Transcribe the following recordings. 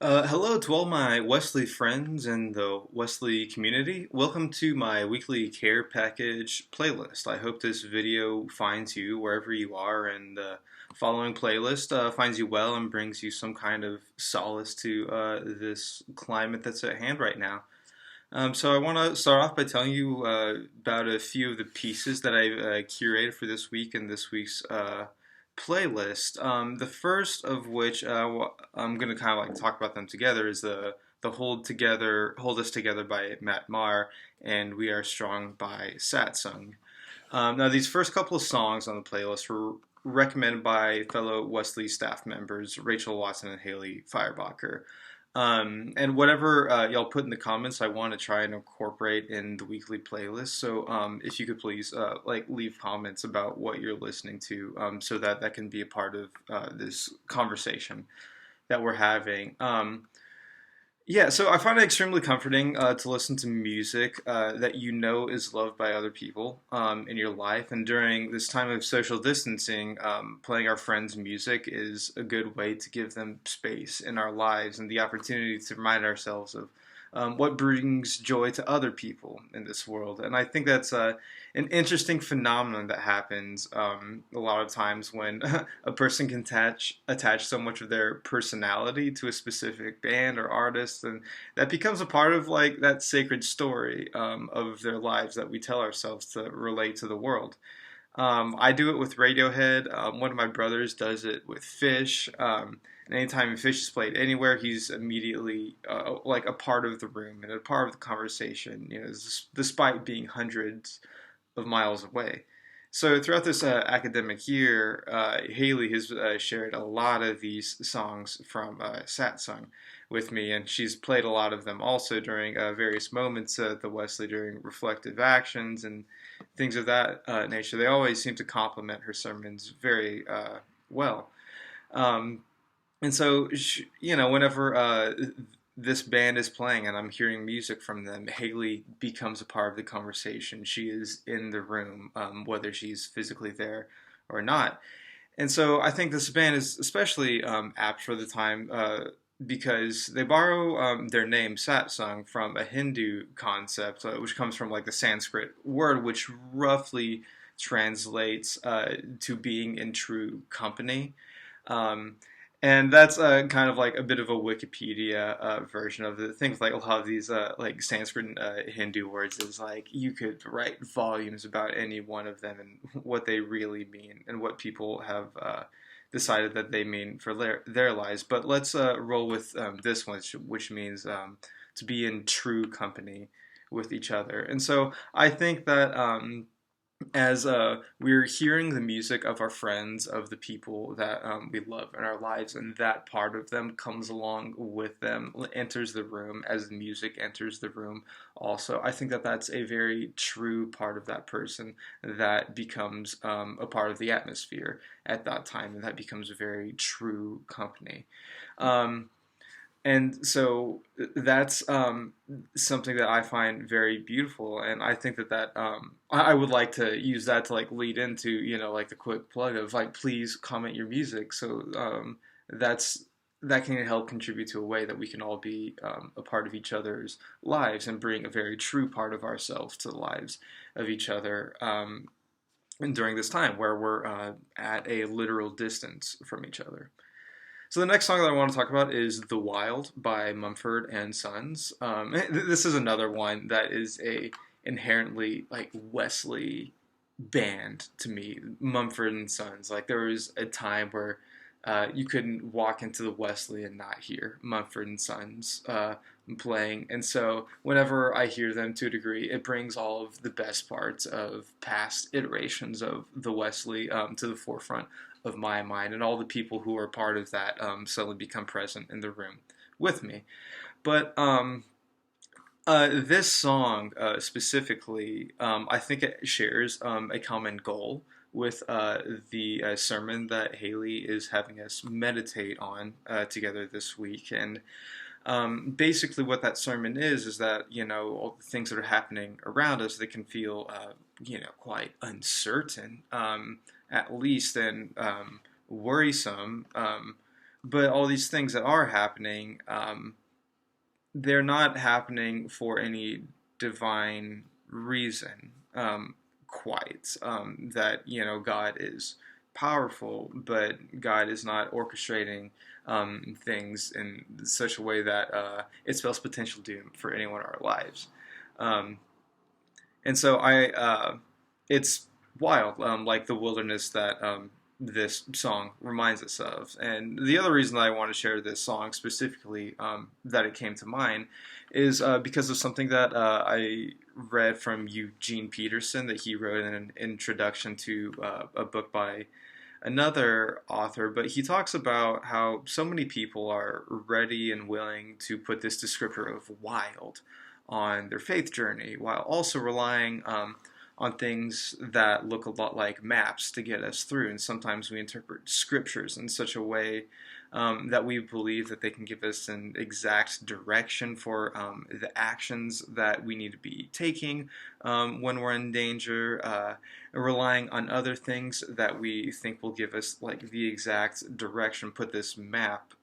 Hello to all my Wesley friends and the Wesley community. Welcome to my weekly care package playlist. I hope this video finds you wherever you are, and the following playlist finds you well and brings you some kind of solace to this climate that's at hand right now. So I want to start off by telling you about a few of the pieces that I've curated for this week and this week's playlist. The first of which I'm going to kind of like talk about them together is the Hold Us Together by Matt Maher and We Are Strong by Satsung. Now these first couple of songs on the playlist were recommended by fellow Wesley staff members Rachel Watson and Haley Firebacher. And whatever y'all put in the comments, I want to try and incorporate in the weekly playlist. So if you could please like leave comments about what you're listening to, so that that can be a part of this conversation that we're having. Yeah, so I find it extremely comforting to listen to music that you know is loved by other people in your life. And during this time of social distancing, playing our friends' music is a good way to give them space in our lives and the opportunity to remind ourselves of what brings joy to other people in this world. And I think that's an interesting phenomenon that happens a lot of times when a person can attach so much of their personality to a specific band or artist, and that becomes a part of like that sacred story of their lives that we tell ourselves to relate to the world. I do it with Radiohead. One of my brothers does it with Fish. And anytime Fish is played anywhere, he's immediately like a part of the room and a part of the conversation. You know, despite being hundreds of miles away. So throughout this academic year, Haley has shared a lot of these songs from Satsung with me, and she's played a lot of them also during various moments at the Wesley during reflective actions and things of that nature. They always seem to complement her sermons very well. Um, and so, you know, whenever this band is playing and I'm hearing music from them, Haley becomes a part of the conversation. She is in the room, whether she's physically there or not. And so I think this band is especially apt for the time because they borrow their name Satsang from a Hindu concept, which comes from like the Sanskrit word, which roughly translates to being in true company. Um, and that's kind of like a bit of a Wikipedia version of it. Things like a lot of these like Sanskrit and Hindu words is like you could write volumes about any one of them and what they really mean and what people have decided that they mean for their lives. But let's roll with this one, which means to be in true company with each other. And so I think that as we're hearing the music of our friends, of the people that we love in our lives, and that part of them comes along with them, enters the room as the music enters the room also. I think that that's a very true part of that person that becomes a part of the atmosphere at that time, and that becomes a very true company. Um, and so that's something that I find very beautiful, and I think that I would like to use that to like lead into like the quick plug of like please comment your music. So that's that can help contribute to a way that we can all be a part of each other's lives and bring a very true part of ourselves to the lives of each other. And during this time where we're at a literal distance from each other. So the next song that I want to talk about is "The Wild" by Mumford and Sons. This is another one that is a inherently like Wesley band to me. Mumford and Sons. Like there was a time where you couldn't walk into the Wesley and not hear Mumford and Sons playing, and so whenever I hear them to a degree, it brings all of the best parts of past iterations of the Wesley to the forefront of my mind, and all the people who are part of that suddenly become present in the room with me. But this song specifically, I think it shares a common goal with the sermon that Haley is having us meditate on together this week. And basically, what that sermon is that, all the things that are happening around us, they can feel, quite uncertain, at least, and worrisome. But all these things that are happening, they're not happening for any divine reason, quite. That, God is powerful, but God is not orchestrating things in such a way that it spells potential doom for anyone in our lives. Um, and so it's wild, like the wilderness that this song reminds us of. And the other reason that I want to share this song specifically, that it came to mind, is because of something that I read from Eugene Peterson that he wrote in an introduction to a book by another author, but he talks about how so many people are ready and willing to put this descriptor of wild on their faith journey while also relying on things that look a lot like maps to get us through. And sometimes we interpret scriptures in such a way that we believe that they can give us an exact direction for the actions that we need to be taking when we're in danger, relying on other things that we think will give us like the exact direction, put this map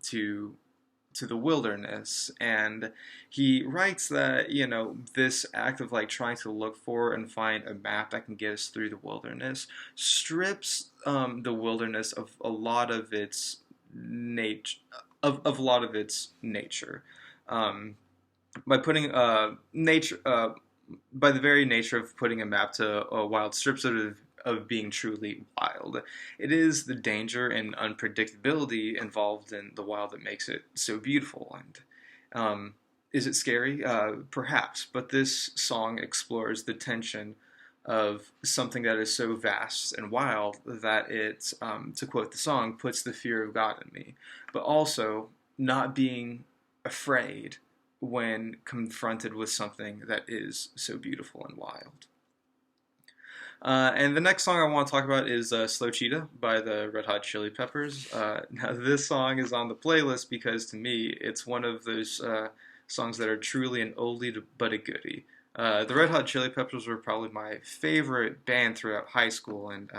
to the wilderness. And he writes that, this act of like trying to look for and find a map that can get us through the wilderness strips the wilderness of a lot of its nature, of a lot of its nature, um, by putting nature by the very nature of putting a map to a wild strips of being truly wild. It is the danger and unpredictability involved in the wild that makes it so beautiful. And is it scary? Perhaps. But this song explores the tension of something that is so vast and wild that it, to quote the song, puts the fear of God in me. But also not being afraid when confronted with something that is so beautiful and wild. And the next song I want to talk about is Slow Cheetah by the Red Hot Chili Peppers. Now, this song is on the playlist because to me it's one of those songs that are truly an oldie but a goodie. The Red Hot Chili Peppers were probably my favorite band throughout high school, and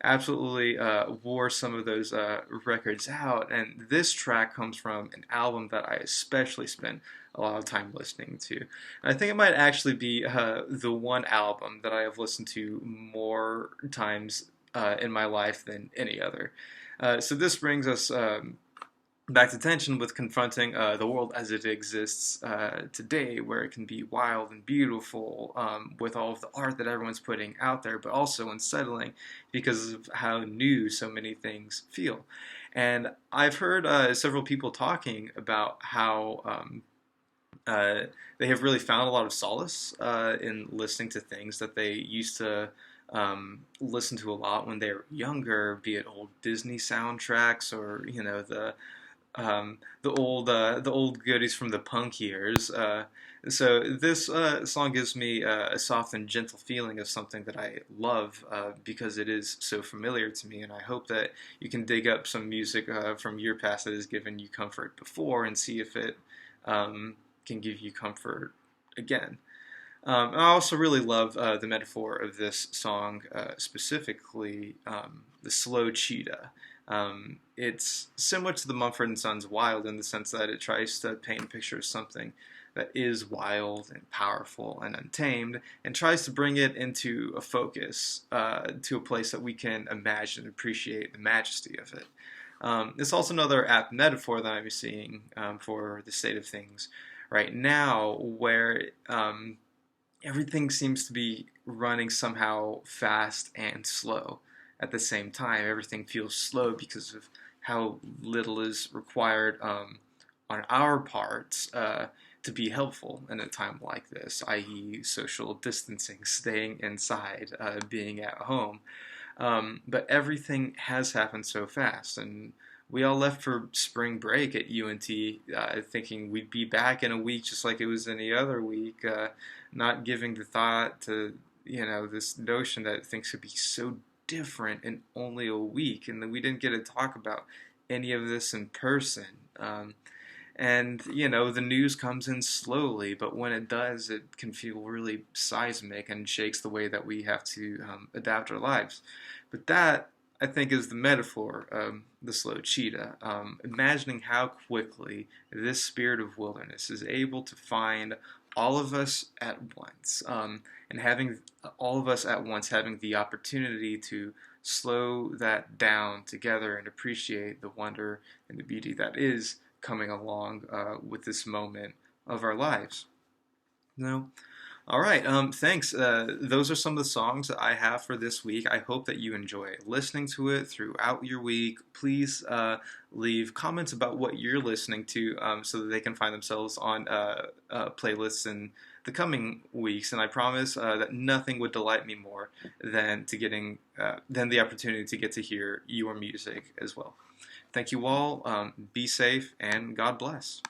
absolutely wore some of those records out. And this track comes from an album that I especially spent a lot of time listening to. And I think it might actually be the one album that I have listened to more times in my life than any other. So this brings us back to tension with confronting the world as it exists today, where it can be wild and beautiful with all of the art that everyone's putting out there, but also unsettling because of how new so many things feel. And I've heard several people talking about how they have really found a lot of solace in listening to things that they used to listen to a lot when they were younger, be it old Disney soundtracks or the old goodies from the punk years. So this song gives me a soft and gentle feeling of something that I love because it is so familiar to me, and I hope that you can dig up some music from your past that has given you comfort before and see if it can give you comfort again. And I also really love the metaphor of this song, specifically the slow cheetah. It's similar to the Mumford and Sons Wild in the sense that it tries to paint a picture of something that is wild and powerful and untamed, and tries to bring it into a focus to a place that we can imagine and appreciate the majesty of it. It's also another apt metaphor that I'm seeing for the state of things right now, where everything seems to be running somehow fast and slow at the same time. Everything feels slow because of how little is required on our parts to be helpful in a time like this, i.e., social distancing, staying inside, being at home. But everything has happened so fast, and we all left for spring break at UNT thinking we'd be back in a week just like it was any other week, not giving the thought to this notion that things could be so different in only a week, and that we didn't get to talk about any of this in person. And the news comes in slowly, but when it does, it can feel really seismic and shakes the way that we have to adapt our lives. But that, I think, is the metaphor the slow cheetah, imagining how quickly this spirit of wilderness is able to find all of us at once, and having all of us at once having the opportunity to slow that down together and appreciate the wonder and the beauty that is coming along with this moment of our lives. No. All right. Thanks. Those are some of the songs that I have for this week. I hope that you enjoy listening to it throughout your week. Please leave comments about what you're listening to so that they can find themselves on playlists in the coming weeks. And I promise that nothing would delight me more than the opportunity to get to hear your music as well. Thank you all. Be safe and God bless.